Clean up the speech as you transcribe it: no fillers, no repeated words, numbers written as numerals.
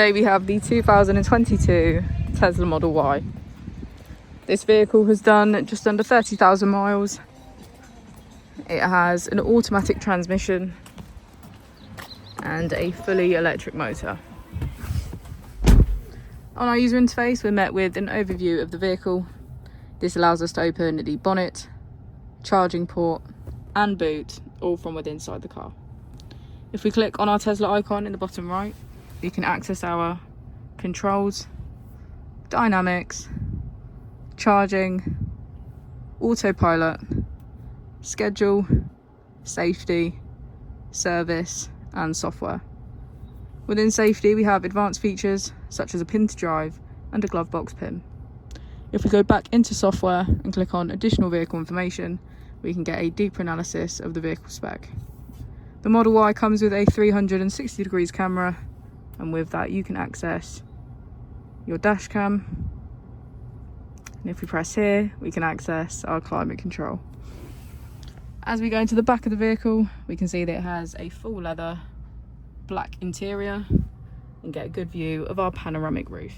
Today we have the 2022 Tesla Model Y. This vehicle has done just under 30,000 miles. It has an automatic transmission and a fully electric motor. On our user interface, we're met with an overview of the vehicle. This allows us to open the bonnet, charging port and boot, all from within inside the car. If we click on our Tesla icon in the bottom right, you can access our controls, dynamics, charging, autopilot, schedule, safety, service and software. Within safety, we have advanced features such as a pin to drive and a glove box pin. If we go back into software and click on additional vehicle information, we can get a deeper analysis of the vehicle spec. The Model Y comes with a 360 degrees camera, and with that you can access your dash cam. And if we press here, we can access our climate control. As we go into the back of the vehicle, we can see that it has a full leather black interior and get a good view of our panoramic roof.